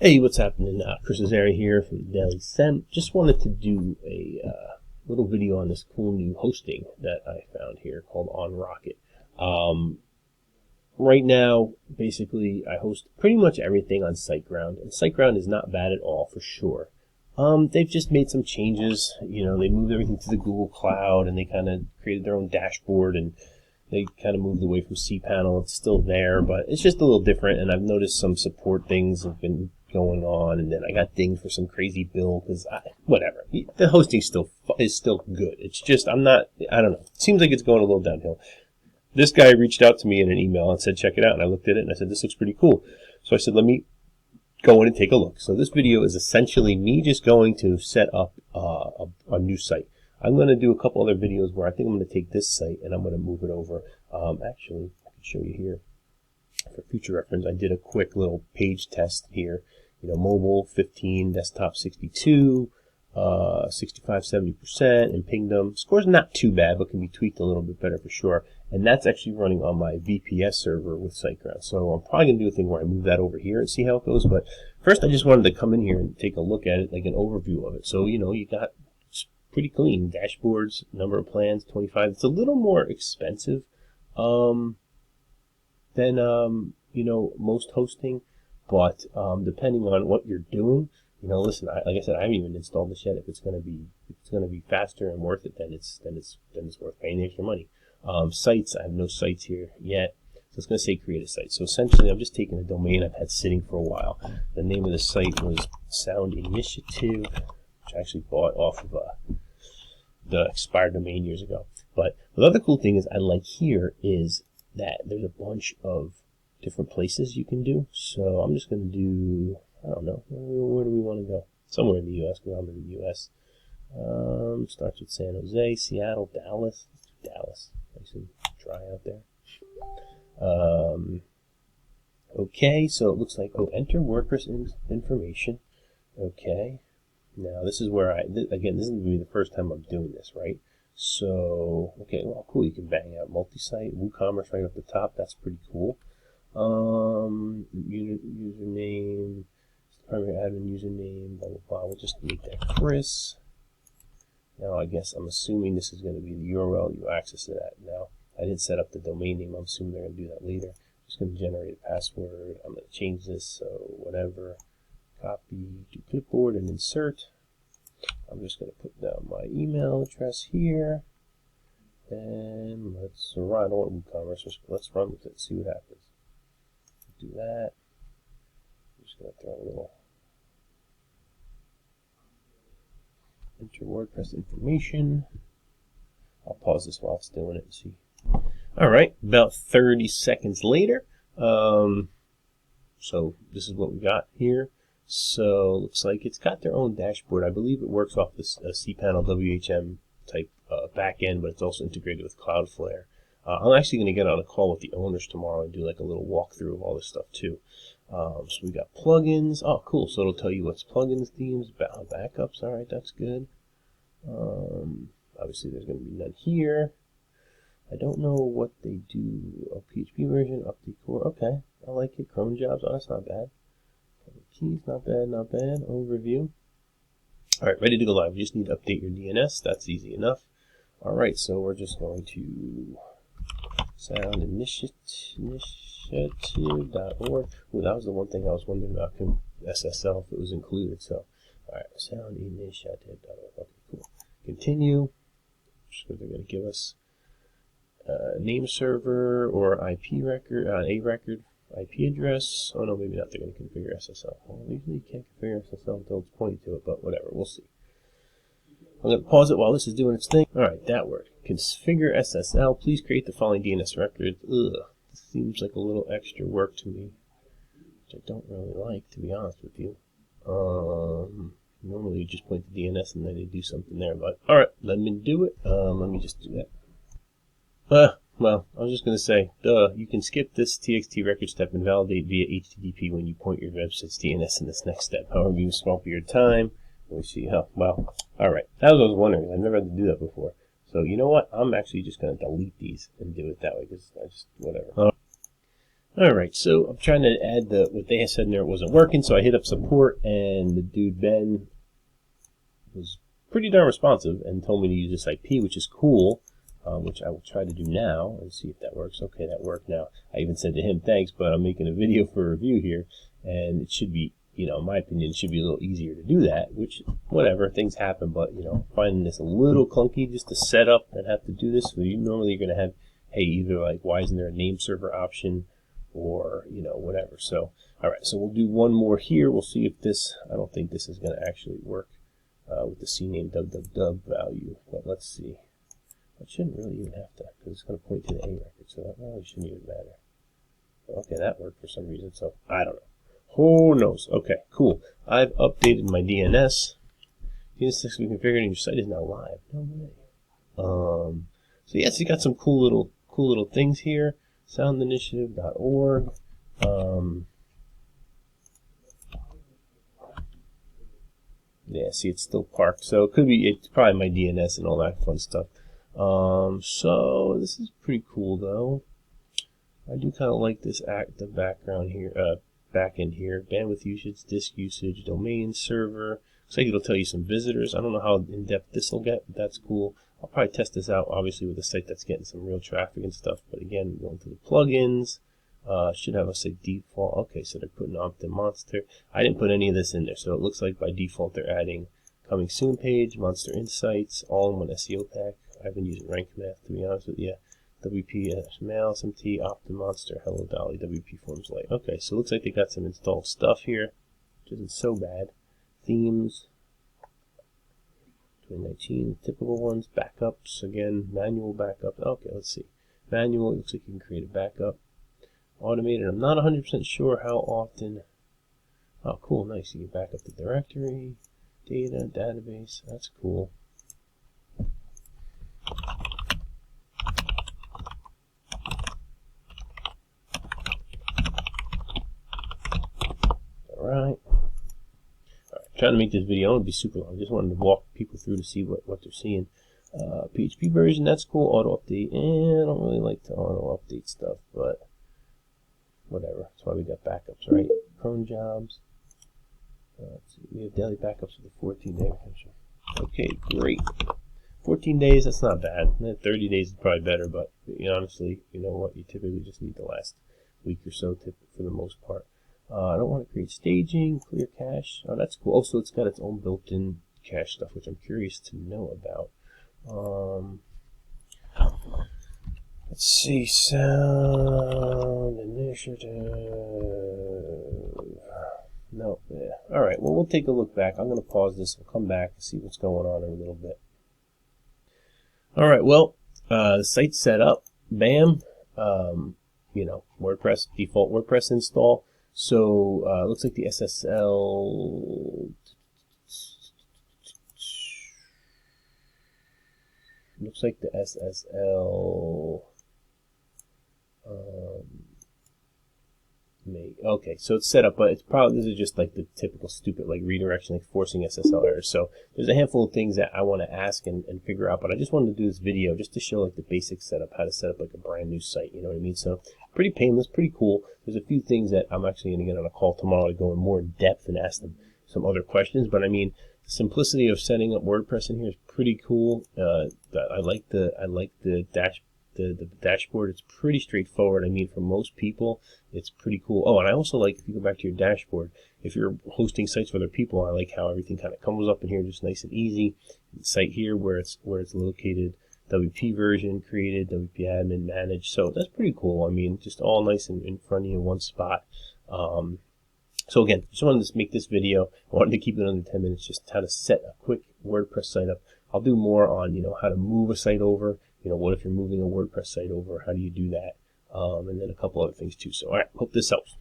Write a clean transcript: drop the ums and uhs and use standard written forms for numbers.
Hey, what's happening? Chris Azari here from Daily SEM. Just wanted to do a little video on this cool new hosting that I found here called On Rocket. Right now, basically, I host pretty much everything on SiteGround, and SiteGround is not bad at all for sure. They've just made some changes. You know, they moved everything to the Google Cloud, and they kind of created their own dashboard, and they kind of moved away from cPanel. It's still there, but it's just a little different, and I've noticed some support things have been going on, and then I got dinged for some crazy bill because whatever. The hosting is still good. It's just I don't know. It seems like it's going a little downhill. This guy reached out to me in an email and said, check it out, and I looked at it and I said, this looks pretty cool. So I said, let me go in and take a look. So this video is essentially me just going to set up a new site. I'm going to do a couple other videos where I think I'm going to take this site and I'm going to move it over. Actually, I can show you here for future reference. I did a quick little page test here. You know, mobile 15, desktop 62, 65-70%, and pinged them. Score's not too bad, but can be tweaked a little bit better for sure. And that's actually running on my VPS server with SiteGround. So I'm probably going to do a thing where I move that over here and see how it goes. But first, I just wanted to come in here and take a look at it, like an overview of it. So, you know, you got it's pretty clean. Dashboards, number of plans, 25. It's a little more expensive than, you know, most hosting. But depending on what you're doing, you know, listen, like I said, I haven't even installed this yet. If it's going to be faster and worth it, then it's worth paying the extra money. Sites, I have no sites here yet, so it's going to say create a site. So essentially, I'm just taking a domain I've had sitting for a while. The name of the site was Sound Initiative, which I actually bought off of the expired domain years ago. But the other cool thing is I like here is that there's a bunch of different places you can do. So I'm just going to do, I don't know, where do we want to go? Somewhere in the U.S., because I'm in the U.S. Starts with San Jose, Seattle, Dallas. Let's do Dallas. Nice and dry out there. Okay, so it looks like, enter WordPress information. Okay. Now, this is where again, this is going to be the first time I'm doing this, right? So, okay, well, cool. You can bang out multi-site, WooCommerce right up the top. That's pretty cool. Username, primary admin username, blah, blah, blah. We'll just make that Chris. Now, I guess I'm assuming this is going to be the URL you access to that. Now, I didn't set up the domain name. I'm assuming they're going to do that later. I'm just going to generate a password. I'm going to change this, so whatever. Copy to clipboard and insert. I'm just going to put down my email address here. And let's run. I don't want WooCommerce. Let's run with it, see what happens. Do that. I'm just going to throw a little enter WordPress information. I'll pause this while it's doing it and see. All right, about 30 seconds later. So this is what we got here. So looks like it's got their own dashboard. I believe it works off this cPanel WHM type backend, but it's also integrated with Cloudflare. I'm actually going to get on a call with the owners tomorrow and do like a little walkthrough of all this stuff too. So we got plugins. Oh, cool. So it'll tell you what's plugins, themes, backups. All right, that's good. Obviously, there's going to be none here. I don't know what they do. A PHP version, update core. Okay, I like it. Chrome jobs. Oh, that's not bad. Keys, not bad, not bad. Overview. All right, ready to go live. We just need to update your DNS. That's easy enough. All right, so we're just going to soundinitiative.org. Ooh, that was the one thing I was wondering about SSL if it was included. So, all right, soundinitiative.org. Okay, cool. Continue. So they're going to give us name server or IP record, a record, IP address. Oh no, maybe not. They're going to configure SSL. Well, usually you can't configure SSL until it's pointed to it, but whatever. We'll see. I'm going to pause it while this is doing its thing. All right, that worked. Configure SSL. Please create the following DNS record. Ugh, this seems like a little extra work to me, which I don't really like, to be honest with you. Normally you just point to DNS and then they do something there, but all right, let me do it. Let me just do that. Well, I was just going to say, you can skip this TXT record step and validate via HTTP when you point your website's DNS in this next step. However, you small for your time. Let me see how. Well, all right. That was what I was wondering. I've never had to do that before. So you know what? I'm actually just going to delete these and do it that way because I just whatever. Alright, so I'm trying to add what they had said in there wasn't working, so I hit up support, and the dude Ben was pretty darn responsive and told me to use this IP, which is cool, which I will try to do now and see if that works. Okay, that worked now. I even said to him, thanks, but I'm making a video for a review here, and it should be, in my opinion, it should be a little easier to do that, which, whatever, things happen, but, finding this a little clunky just to set up and have to do this, so normally you're going to have, hey, either like, why isn't there a name server option, or, whatever. So, alright, so we'll do one more here. We'll see if this, I don't think this is going to actually work with the CNAME www value, but let's see. It shouldn't really even have to, because it's going to point to the A record, so that really shouldn't even matter. Okay, that worked for some reason, so I don't know. Who knows? Okay, cool. I've updated my DNS. DNS has been configured and your site is now live. No way. So yes, you got some cool little things here. Soundinitiative.org. Yeah, see, it's still parked, so it's probably my DNS and all that fun stuff. So this is pretty cool though. I do kind of like this the background here, back end here. Bandwidth usage, disk usage, domain, server. Looks like it'll tell you some visitors. I don't know how in depth this will get, but that's cool. I'll probably test this out, obviously, with a site that's getting some real traffic and stuff. But again, going to the plugins, should have a default. Okay, so they're putting on the Monster. I didn't put any of this in there, so it looks like by default they're adding Coming Soon page, Monster Insights, all-in-one SEO pack. I've been using Rank Math, to be honest with you. WP Mail, SMT, OptiMonster, Hello Dolly, WP Forms Lite. Okay, so it looks like they got some installed stuff here, which isn't so bad. Themes, 2019, typical ones, backups, again, manual backup. Okay, let's see. Manual, it looks like you can create a backup. Automated, I'm not 100% sure how often. Oh, cool, nice. You can back up the directory, data, database. That's cool. Alright. Trying to make this video, I don't want to be super long. I just wanted to walk people through to see what they're seeing. PHP version, that's cool. Auto update, I don't really like to auto update stuff, but whatever. That's why we got backups, right? Cron jobs. Let's see. We have daily backups with a 14-day retention. Okay, great. 14 days, that's not bad. 30 days is probably better, but honestly, you know what? You typically just need the last week or so for the most part. I don't want to create staging, clear cache. Oh, that's cool. Also, it's got its own built-in cache stuff, which I'm curious to know about. Let's see, sound initiative. No, yeah. All right. Well, we'll take a look back. I'm going to pause this. We'll come back and see what's going on in a little bit. All right. Well, the site's set up. Bam. WordPress, default WordPress install. So, looks like the SSL, okay, so it's set up, but it's probably, this is just like the typical stupid, like, redirection, like forcing SSL errors. So, there's a handful of things that I want to ask and figure out, but I just wanted to do this video just to show, like, the basic setup, how to set up, like, a brand new site, you know what I mean? So, pretty painless, pretty cool. There's a few things that I'm actually going to get on a call tomorrow to go in more depth and ask them some other questions, but I mean, the simplicity of setting up WordPress in here is pretty cool. I like the dashboard. It's pretty straightforward. I mean, for most people, it's pretty cool. Oh, and I also like, if you go back to your dashboard, if you're hosting sites for other people, I like how everything kind of comes up in here just nice and easy. The site here where it's located, WP version created, WP admin managed. So that's pretty cool. I mean, just all nice and in front of you in one spot. So again, just wanted to make this video. I wanted to keep it under 10 minutes, just how to set a quick WordPress site up. I'll do more on, how to move a site over. What if you're moving a WordPress site over? How do you do that? And then a couple other things too. So, all right, hope this helps.